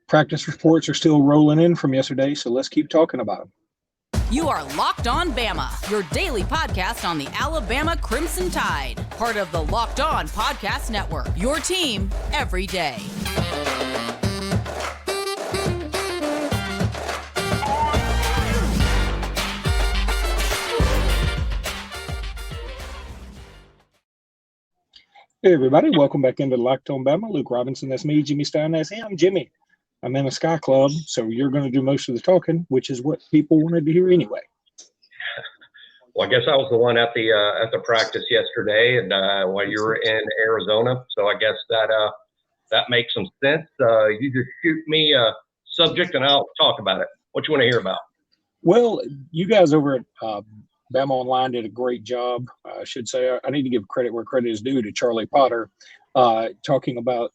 Practice reports are still rolling in from yesterday, so let's keep talking about them. You are Locked On Bama, your daily podcast on the Alabama Crimson Tide. Part of the Locked On Podcast Network, your team every day. Hey, everybody. Welcome back into Locked On Bama. Luke Robinson, that's me. Jimmy Stein, that's him. Jimmy, I'm in a Sky Club, so you're going to do most of the talking, which is what people wanted to hear anyway. Well, I guess I was the one at the practice yesterday, and while you were in Arizona, so I guess that makes some sense. You just shoot me a subject, and I'll talk about it. What you want to hear about? Well, you guys over at Bama Online did a great job. I should say I need to give credit where credit is due to Charlie Potter, talking about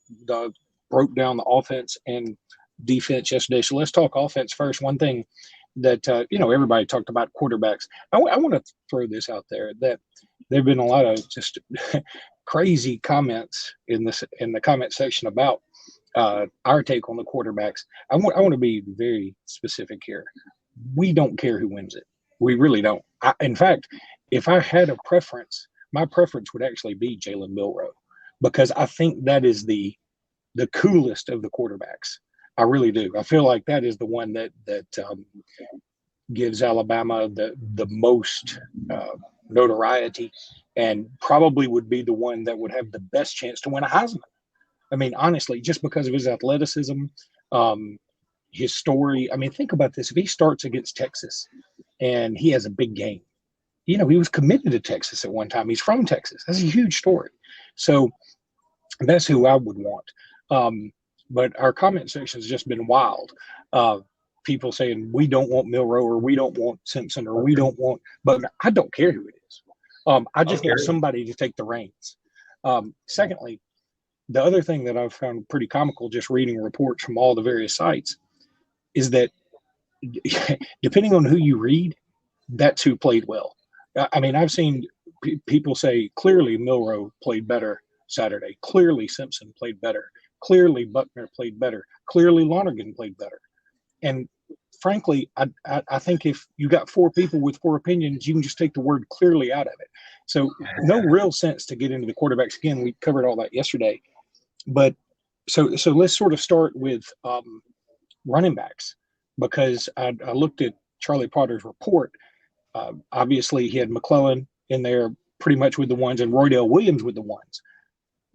broke down the offense and defense yesterday. So let's talk offense first. One thing that everybody talked about quarterbacks. I want to throw this out there that there've been a lot of just crazy comments in the comment section about our take on the quarterbacks. I want to be very specific here. We don't care who wins it. We really don't. In fact, if I had a preference, my preference would actually be Jalen Milroe, because I think that is the coolest of the quarterbacks. I really do. I feel like that is the one that gives Alabama the most notoriety, and probably would be the one that would have the best chance to win a Heisman. I mean, honestly, just because of his athleticism, his story. I mean, think about this. If he starts against Texas and he has a big game, he was committed to Texas at one time. He's from Texas. That's a huge story. So that's who I would want. But our comment section has just been wild. People saying we don't want Milroe, or we don't want Simpson, or we don't want – but I don't care who it is. I just want somebody to take the reins. Secondly, the other thing that I've found pretty comical just reading reports from all the various sites is that depending on who you read, that's who played well. I mean, I've seen people say clearly Milroe played better Saturday. Clearly Simpson played better. Clearly Buckner played better. Clearly Lonergan played better. And frankly, I think if you got four people with four opinions, you can just take the word clearly out of it. So no real sense to get into the quarterbacks. Again, we covered all that yesterday. But so let's sort of start with running backs, because I looked at Charlie Potter's report. Obviously, he had McClellan in there pretty much with the ones, and Roydell Williams with the ones.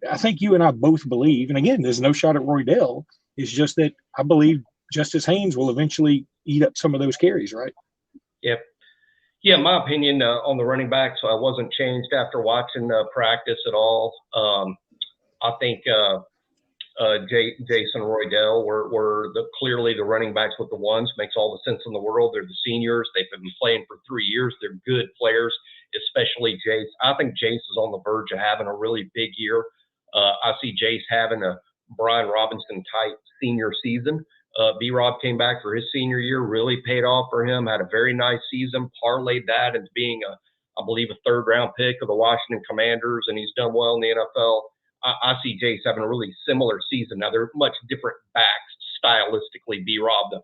I think you and I both believe, and again, there's no shot at Roydell, it's just that I believe Justice Haynes will eventually eat up some of those carries, right? Yep. Yeah, my opinion on the running backs wasn't changed after watching practice at all. I think Jason Roydell were clearly the running backs with the ones. Makes all the sense in the world. They're the seniors. They've been playing for 3 years. They're good players, especially Jace. I think Jace is on the verge of having a really big year. I see Jace having a Brian Robinson-type senior season. B-Rob came back for his senior year, really paid off for him, had a very nice season, parlayed that into being, I believe, a third-round pick of the Washington Commanders, and he's done well in the NFL. I see Jace having a really similar season. Now, they're much different backs stylistically. B-Rob, the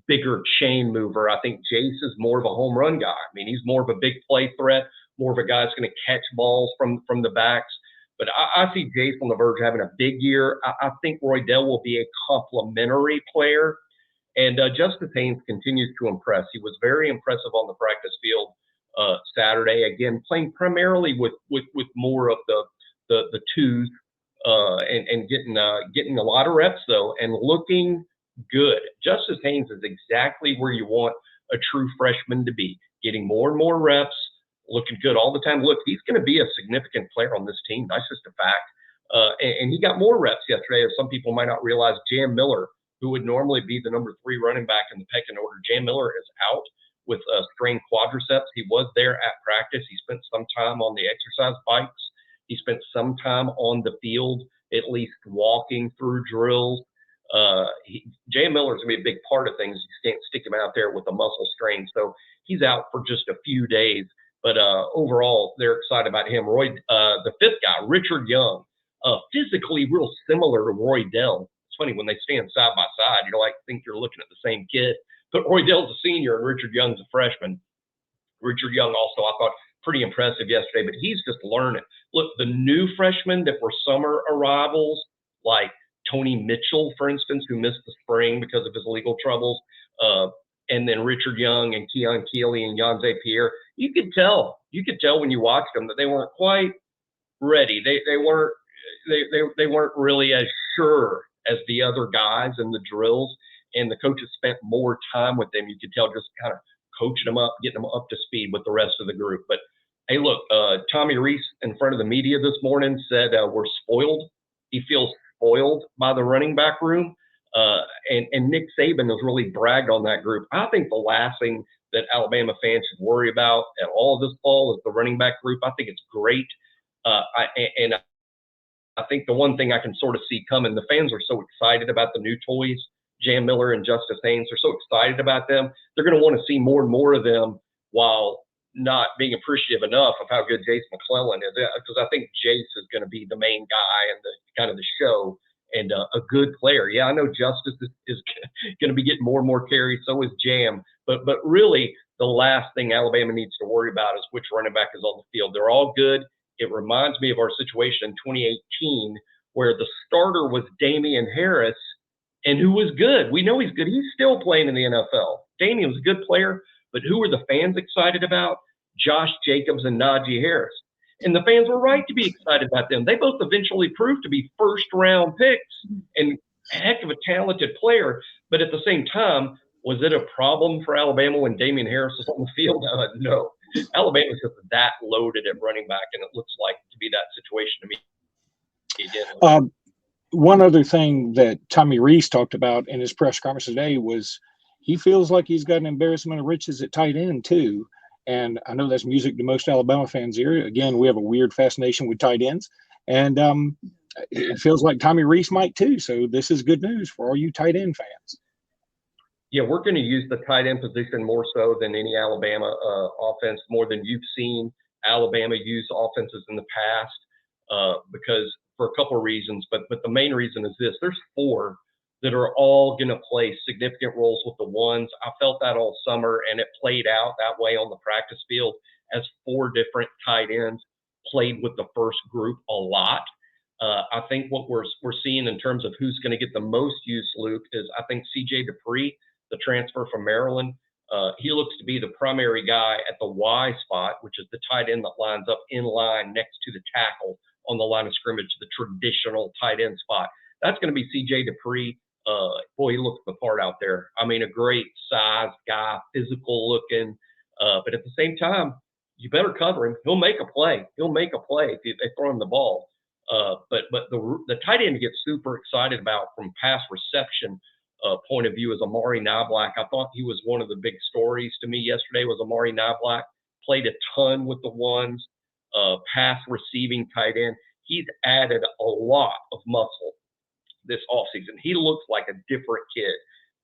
bigger chain mover. I think Jace is more of a home run guy. I mean, he's more of a big play threat, more of a guy that's going to catch balls from the backs. But I see Jace on the verge of having a big year. I think Roydell will be a complementary player. And Justice Haynes continues to impress. He was very impressive on the practice field Saturday. Again, playing primarily with more of the twos and getting a lot of reps, though, and looking good. Justice Haynes is exactly where you want a true freshman to be, getting more and more reps, looking good all the time. Look, he's going to be a significant player on this team. That's just a fact. And he got more reps yesterday, as some people might not realize. Jam Miller, who would normally be the number 3 running back in the pecking order, Jam Miller is out with strained quadriceps. He was there at practice. He spent some time on the exercise bikes. He spent some time on the field, at least walking through drills. Jam Miller's going to be a big part of things. You can't stick him out there with a muscle strain. So he's out for just a few days. But overall, they're excited about him. The fifth guy, Richard Young, physically real similar to Roydell. It's funny when they stand side by side, you're like, think you're looking at the same kid. But Roy Dell's a senior and Richard Young's a freshman. Richard Young also, I thought, pretty impressive yesterday, but he's just learning. Look, the new freshmen that were summer arrivals, like Tony Mitchell, for instance, who missed the spring because of his legal troubles, and then Richard Young and Keon Keeley and Yanze Pierre, you could tell when you watched them that they weren't quite ready. They weren't really as sure as the other guys in the drills, and the coaches spent more time with them. You could tell, just kind of coaching them up, getting them up to speed with the rest of the group. But hey, look, Tommy Rees in front of the media this morning said we're spoiled. He feels spoiled by the running back room. And Nick Saban has really bragged on that group. I think the last thing that Alabama fans should worry about at all this fall is the running back group. I think it's great. I think the one thing I can sort of see coming, the fans are so excited about the new toys, Jam Miller and Justice Haynes. They're so excited about them. They're going to want to see more and more of them while not being appreciative enough of how good Jace McClellan is. Because I think Jace is going to be the main guy and the kind of the show, and a good player. Yeah, I know Justice is going to be getting more and more carries. So is Jam. But really, the last thing Alabama needs to worry about is which running back is on the field. They're all good. It reminds me of our situation in 2018 where the starter was Damian Harris, and who was good. We know he's good. He's still playing in the NFL. Damian was a good player, but who were the fans excited about? Josh Jacobs and Najee Harris. And the fans were right to be excited about them. They both eventually proved to be first-round picks and a heck of a talented player. But at the same time, was it a problem for Alabama when Damian Harris was on the field? No. Alabama's just that loaded at running back, and it looks like to be that situation to me again. One other thing that Tommy Rees talked about in his press conference today was he feels like he's got an embarrassment of riches at tight end too. And I know that's music to most Alabama fans here. Again, we have a weird fascination with tight ends. And it feels like Tommy Rees might too. So this is good news for all you tight end fans. Yeah, we're going to use the tight end position more so than any Alabama offense, more than you've seen Alabama use offenses in the past, because for a couple of reasons. But the main reason is this. There's four that are all going to play significant roles with the ones. I felt that all summer, and it played out that way on the practice field as four different tight ends played with the first group a lot. I think what we're seeing in terms of who's going to get the most use, Luke, is I think C.J. Dupree, the transfer from Maryland. He looks to be the primary guy at the Y spot, which is the tight end that lines up in line next to the tackle on the line of scrimmage, the traditional tight end spot. That's going to be C.J. Dupree. Boy, he looks the part out there. I mean, a great size guy, physical looking, but at the same time, you better cover him. He'll make a play. If they throw him the ball. But the tight end to get super excited about from pass reception point of view is Amari Niblack. I thought he was one of the big stories to me yesterday was Amari Niblack. Played a ton with the ones, pass receiving tight end. He's added a lot of muscle this offseason. He looks like a different kid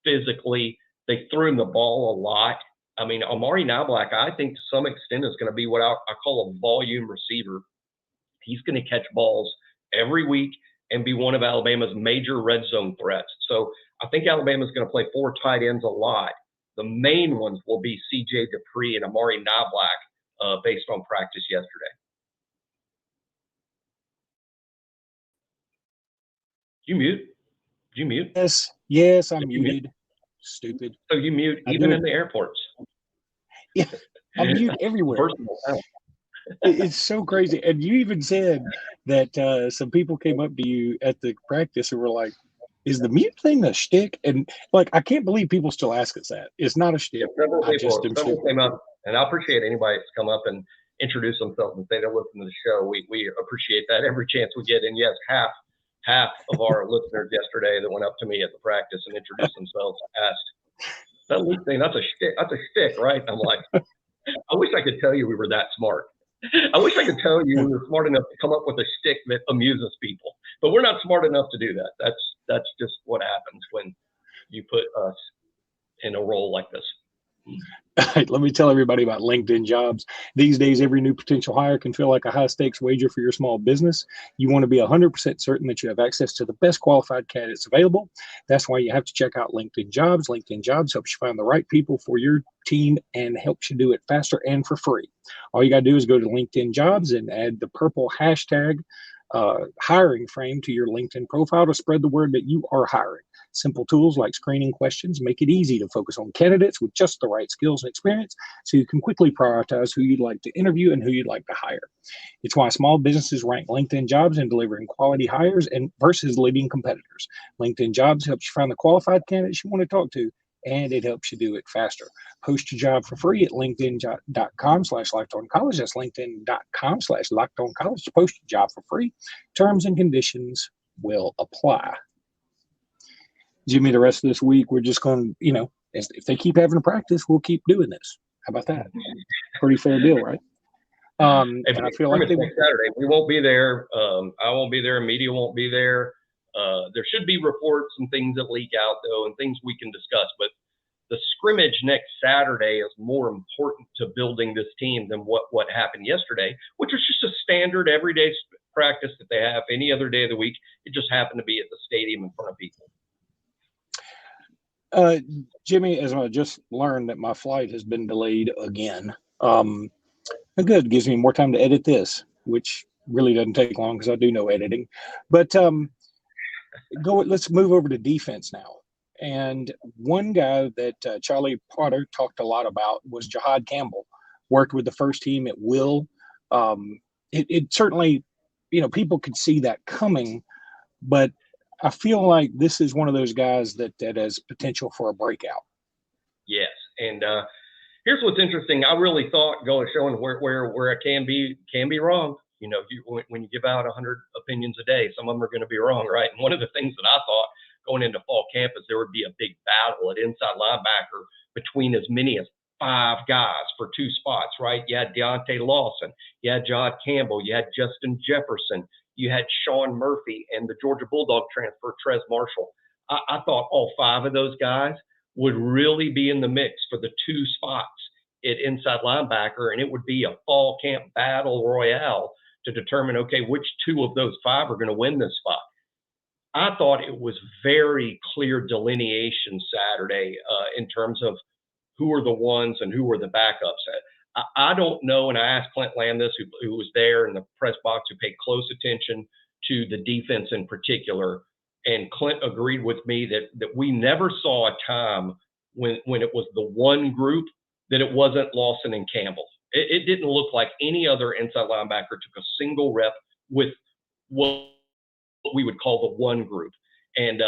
physically. They threw him the ball a lot. I mean, Amari Niblack, I think to some extent is going to be what I call a volume receiver. He's going to catch balls every week and be one of Alabama's major red zone threats. So I think Alabama's going to play four tight ends a lot. The main ones will be C.J. Dupree and Amari Niblack based on practice yesterday. You mute? Did you mute? Yes, I'm muted. Stupid. So you mute even in the airports? Yeah, I'm mute everywhere. It's so crazy. And you even said that some people came up to you at the practice and were like, is the mute thing a shtick? And like, I can't believe people still ask us that. It's not a shtick. Several people came up, and I appreciate anybody that's come up and introduce themselves and say they're listening to the show. We appreciate that every chance we get. And yes, half of our listeners yesterday that went up to me at the practice and introduced themselves asked, that Luke thing, that's a shtick, right? I'm like, I wish I could tell you we were that smart. I wish I could tell you we were smart enough to come up with a shtick that amuses people, but we're not smart enough to do that. That's just what happens when you put us in a role like this. Let me tell everybody about LinkedIn Jobs. These days, every new potential hire can feel like a high-stakes wager for your small business. You want to be 100% certain that you have access to the best qualified candidates available. That's why you have to check out LinkedIn Jobs. LinkedIn Jobs helps you find the right people for your team and helps you do it faster and for free. All you got to do is go to LinkedIn Jobs and add the purple hashtag hiring frame to your LinkedIn profile to spread the word that you are hiring. Simple tools like screening questions make it easy to focus on candidates with just the right skills and experience so you can quickly prioritize who you'd like to interview and who you'd like to hire. It's why small businesses rank LinkedIn Jobs in delivering quality hires and versus leading competitors. LinkedIn Jobs helps you find the qualified candidates you want to talk to, and it helps you do it faster. Post your job for free at linkedin.com/lockedoncollege. That's linkedin.com/lockedoncollege to post your job for free. Terms and conditions will apply. Jimmy, the rest of this week, we're just going to, if they keep having a practice, we'll keep doing this. How about that? Pretty fair deal, right? And I feel like next Saturday, we won't be there. I won't be there. Media won't be there. There should be reports and things that leak out, though, and things we can discuss. But the scrimmage next Saturday is more important to building this team than what happened yesterday, which was just a standard everyday practice that they have any other day of the week. It just happened to be at the stadium in front of people. Jimmy, as I just learned that my flight has been delayed again. Good, gives me more time to edit this, which really doesn't take long because I do know editing. But let's move over to defense now. And one guy that Charlie Potter talked a lot about was Jihad Campbell. Worked with the first team at will. It certainly, people could see that coming, but I feel like this is one of those guys that has potential for a breakout. Yes, and here's what's interesting. I really thought showing where I can be wrong. When you give out 100 opinions a day, some of them are going to be wrong, right? And one of the things that I thought going into fall camp is there would be a big battle at inside linebacker between as many as 5 guys for 2 spots, right? You had Deontay Lawson, you had Jihad Campbell, you had Justin Jefferson, you had Sean Murphy, and the Georgia Bulldog transfer, Trez Marshall. I thought all 5 of those guys would really be in the mix for the 2 spots at inside linebacker, and it would be a fall camp battle royale to determine, okay, which 2 of those 5 are going to win this spot. I thought it was very clear delineation Saturday in terms of who are the ones and who are the backups. I don't know, and I asked Clint Landis, who was there in the press box, who paid close attention to the defense in particular, and Clint agreed with me that we never saw a time when it was the one group that it wasn't Lawson and Campbell. It didn't look like any other inside linebacker took a single rep with what we would call the one group. And,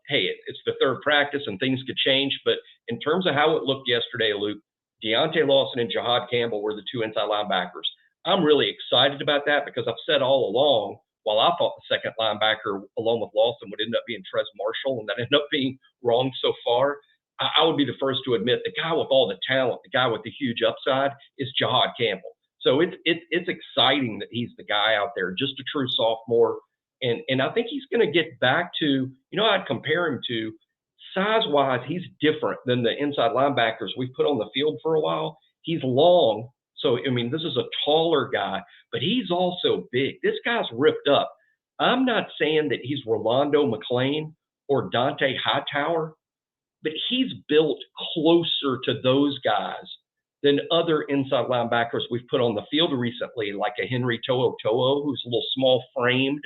hey, it's the third practice and things could change. But in terms of how it looked yesterday, Luke, Deontay Lawson and Jihad Campbell were the 2 inside linebackers. I'm really excited about that because I've said all along, while I thought the second linebacker along with Lawson would end up being Trez Marshall, and that ended up being wrong so far, I would be the first to admit the guy with all the talent, the guy with the huge upside is Jihad Campbell. So it's exciting that he's the guy out there, just a true sophomore. And I think he's going to get back to, I'd compare him to size-wise, he's different than the inside linebackers we've put on the field for a while. He's long. So, this is a taller guy, but he's also big. This guy's ripped up. I'm not saying that he's Rolando McClain or Dante Hightower, but he's built closer to those guys than other inside linebackers we've put on the field recently, like a Henry To'o, who's a little small-framed.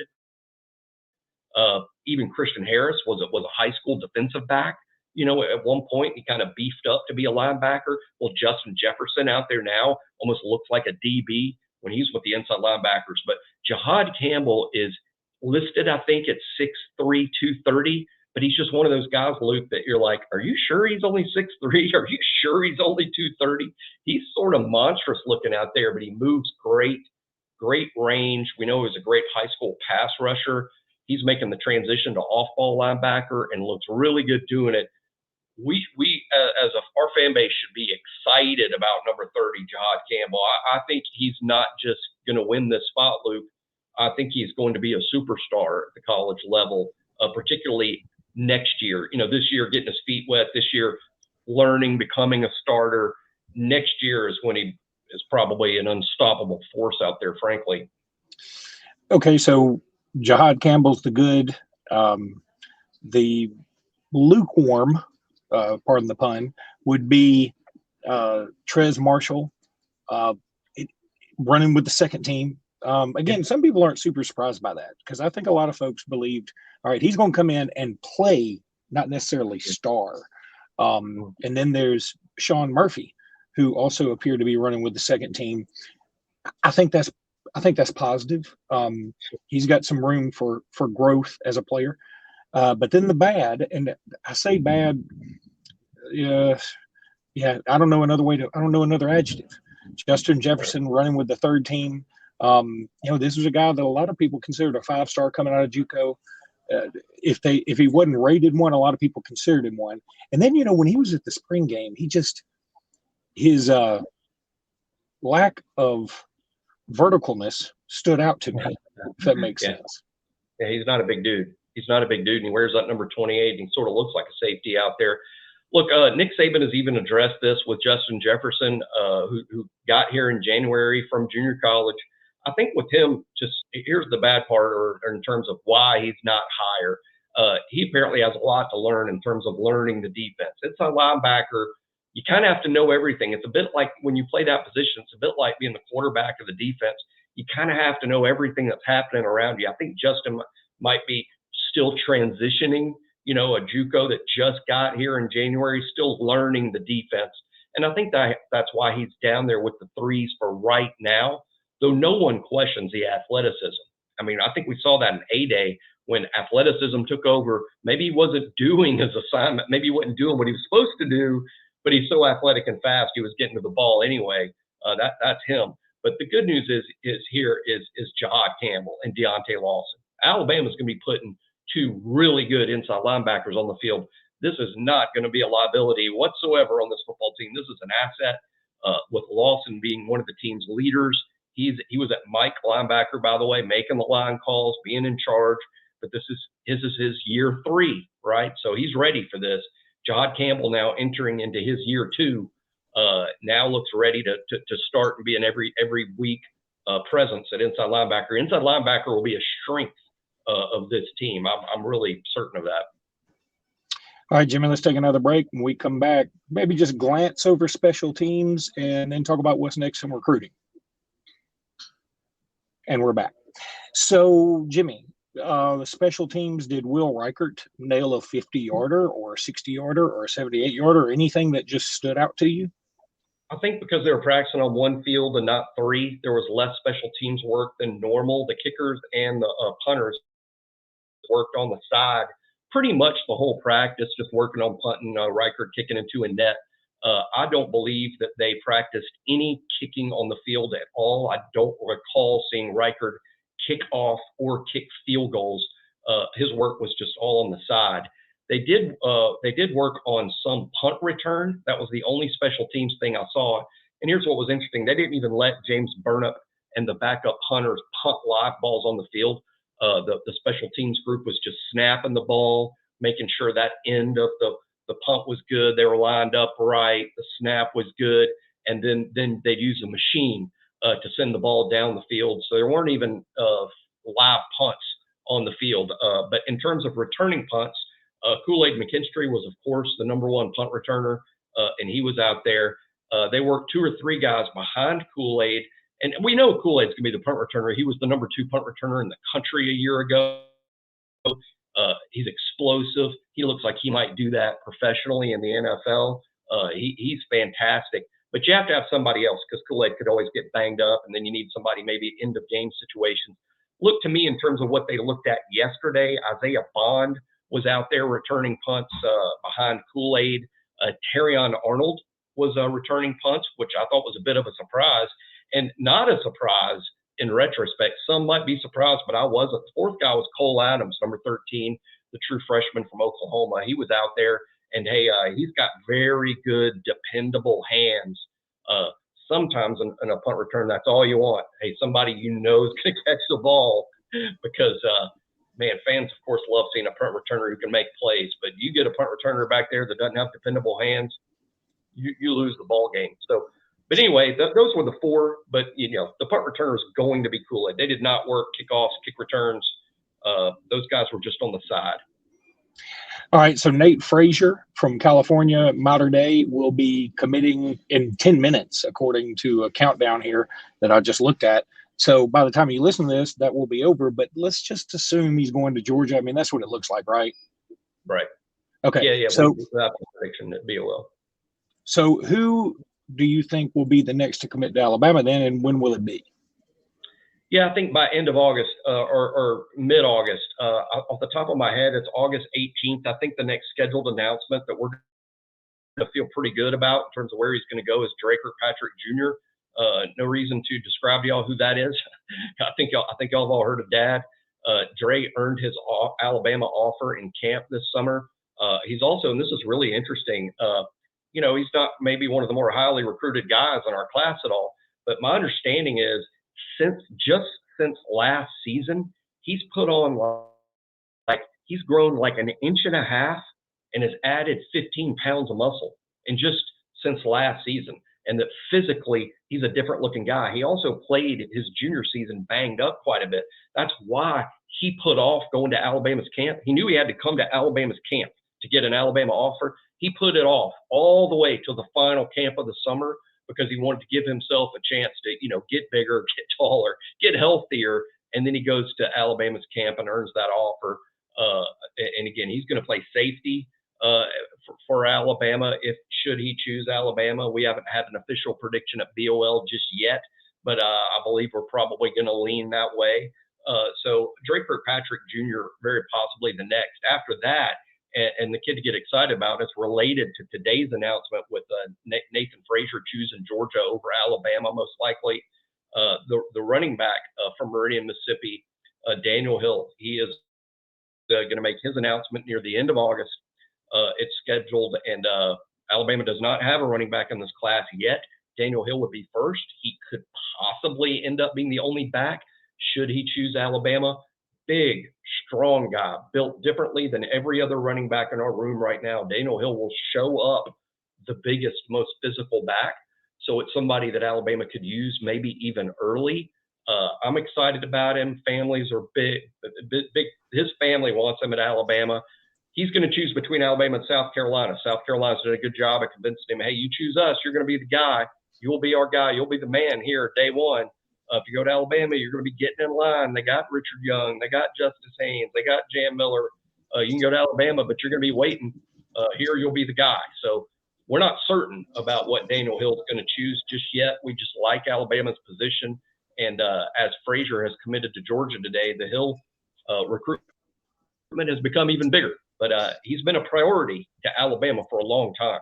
Even Christian Harris was a high school defensive back. At one point he kind of beefed up to be a linebacker. Well, Justin Jefferson out there now almost looks like a DB when he's with the inside linebackers. But Jihad Campbell is listed, I think, at 6'3", 230. But he's just one of those guys, Luke, that you're like, are you sure he's only 6'3"? Are you sure he's only 230? He's sort of monstrous looking out there, but he moves great range. We know he's a great high school pass rusher. He's making the transition to off-ball linebacker and looks really good doing it. We as our fan base should be excited about number 30, Jihad Campbell. I think he's not just going to win this spot, Luke. I think he's going to be a superstar at the college level, particularly next year. This year getting his feet wet. This year learning, becoming a starter. Next year is when he is probably an unstoppable force out there, frankly. Okay, so Jahad Campbell's the good. The lukewarm, pardon the pun, would be Trez Marshall running with the second team. Again, some people aren't super surprised by that because I think a lot of folks believed, all right, he's going to come in and play, not necessarily star. And then there's Sean Murphy, who also appeared to be running with the second team. I think that's positive. He's got some room for growth as a player. But then the bad, and I say bad, I don't know another adjective. Justin Jefferson running with the third team. This was a guy that a lot of people considered a 5-star coming out of JUCO. If he wasn't rated one, a lot of people considered him one. And then, when he was at the spring game, his lack of verticalness stood out to me, if that makes sense. Yeah, he's not a big dude. And he wears that number 28 and he sort of looks like a safety out there. Look, Nick Saban has even addressed this with Justin Jefferson, who got here in January from junior college. I think with him, just here's the bad part, or in terms of why he's not higher. He apparently has a lot to learn in terms of learning the defense. It's a linebacker. You kind of have to know everything. It's a bit like when you play that position, it's a bit like being the quarterback of the defense. You kind of have to know everything that's happening around you. I think Justin might be still transitioning, a JUCO that just got here in January, still learning the defense. And I think that's why he's down there with the threes for right now, though no one questions the athleticism. I mean, I think we saw that in A-Day when athleticism took over. Maybe he wasn't doing his assignment. Maybe he wasn't doing what he was supposed to do, but he's so athletic and fast, he was getting to the ball anyway. That's him. But the good news is Jahad Campbell and Deontay Lawson. Alabama's going to be putting 2 really good inside linebackers on the field. This is not going to be a liability whatsoever on this football team. This is an asset, with Lawson being one of the team's leaders. He was at Mike linebacker, by the way, making the line calls, being in charge. But this is his year 3, right? So he's ready for this. Jahad Campbell now entering into his year 2, now looks ready to start and be an every week presence at inside linebacker. Inside linebacker will be a strength of this team. I'm really certain of that. All right, Jimmy, let's take another break. When we come back, maybe just glance over special teams and then talk about what's next in recruiting. And we're back. So, Jimmy, the special teams, did Will Reichert nail a 50-yarder or a 60-yarder or a 78-yarder or anything that just stood out to you? I think because they were practicing on one field and not 3, there was less special teams work than normal. The kickers and the punters worked on the side pretty much the whole practice, just working on punting, Reichert kicking into a net. I don't believe that they practiced any kicking on the field at all. I don't recall seeing Reichert kick off or kick field goals. His work was just all on the side. They did work on some punt return. That was the only special teams thing I saw. And here's what was interesting. They didn't even let James Burnup and the backup punters punt live balls on the field. The special teams group was just snapping the ball, making sure that end of the punt was good. They were lined up right. The snap was good. And then they'd use a machine to send the ball down the field. So there weren't even live punts on the field. But in terms of returning punts, Kool-Aid McKinstry was, of course, the number 1 punt returner, and he was out there. They worked 2 or 3 guys behind Kool-Aid. And we know Kool-Aid's going to be the punt returner. He was the number 2 punt returner in the country a year ago. He's explosive. He looks like he might do that professionally in the NFL. He's fantastic. But you have to have somebody else because Kool-Aid could always get banged up, and then you need somebody maybe end-of-game situations. Look to me in terms of what they looked at yesterday. Isaiah Bond was out there returning punts behind Kool-Aid. Terrion Arnold was returning punts, which I thought was a bit of a surprise. And not a surprise in retrospect. Some might be surprised, but I wasn't. The 4th guy was Cole Adams, number 13, the true freshman from Oklahoma. He was out there, and hey, he's got very good, dependable hands. Sometimes in a punt return, that's all you want. Hey, somebody you know is going to catch the ball because, man, fans, of course, love seeing a punt returner who can make plays. But you get a punt returner back there that doesn't have dependable hands, you lose the ball game. So, but anyway, those were the four. But the punt returner is going to be Kool-Aid. They did not work kickoffs, kick returns. Those guys were just on the side. All right, so Nate Frazier from California, Mater Dei, will be committing in 10 minutes, according to a countdown here that I just looked at. So by the time you listen to this, that will be over. But let's just assume he's going to Georgia. I mean, that's what it looks like, right? Right. Okay. Yeah. So that's a prediction at BOL. So who do you think will be the next to commit to Alabama then, and when will it be? Yeah, I think by end of August or mid-August. Off the top of my head, it's August 18th. I think the next scheduled announcement that we're going to feel pretty good about in terms of where he's going to go is Dre Kirkpatrick Jr. No reason to describe to y'all who that is. I think y'all have all heard of Dad. Dre earned his Alabama offer in camp this summer. He's also, and this is really interesting, he's not maybe one of the more highly recruited guys in our class at all, but my understanding is since last season, he's put on he's grown like an inch and a half and has added 15 pounds of muscle and just since last season. And that physically he's a different looking guy. He also played his junior season banged up quite a bit. That's why he put off going to Alabama's camp. He knew he had to come to Alabama's camp to get an Alabama offer. He put it off all the way till the final camp of the summer because he wanted to give himself a chance to, get bigger, get taller, get healthier. And then he goes to Alabama's camp and earns that offer. And again, he's going to play safety for Alabama should he choose Alabama. We haven't had an official prediction at BOL just yet, but I believe we're probably going to lean that way. So Dre Kirkpatrick Jr. very possibly the next. After that, and the kid to get excited about, it's related to today's announcement with Nathan Frazier choosing Georgia over Alabama, most likely. The running back from Meridian, Mississippi, Daniel Hill, he is going to make his announcement near the end of August. It's scheduled, and Alabama does not have a running back in this class yet. Daniel Hill would be first. He could possibly end up being the only back should he choose Alabama. Big, strong guy, built differently than every other running back in our room right now. Daniel Hill will show up the biggest, most physical back. So it's somebody that Alabama could use maybe even early. I'm excited about him. Families are big. His family wants him at Alabama. He's going to choose between Alabama and South Carolina. South Carolina's did a good job of convincing him, hey, you choose us, you're going to be the guy. You'll be our guy. You'll be the man here day one. If you go to Alabama, you're going to be getting in line. They got Richard Young. They got Justice Haynes. They got Jam Miller. You can go to Alabama, but you're going to be waiting. Here you'll be the guy. So we're not certain about what Daniel Hill's going to choose just yet. We just like Alabama's position. And as Frazier has committed to Georgia today, the Hill recruitment has become even bigger. But he's been a priority to Alabama for a long time.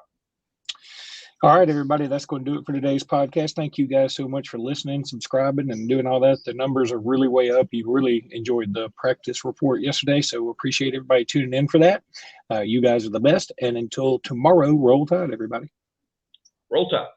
All right, everybody, that's going to do it for today's podcast. Thank you guys so much for listening, subscribing, and doing all that. The numbers are really way up. You really enjoyed the practice report yesterday, so appreciate everybody tuning in for that. You guys are the best. And until tomorrow, roll tide, everybody. Roll tide.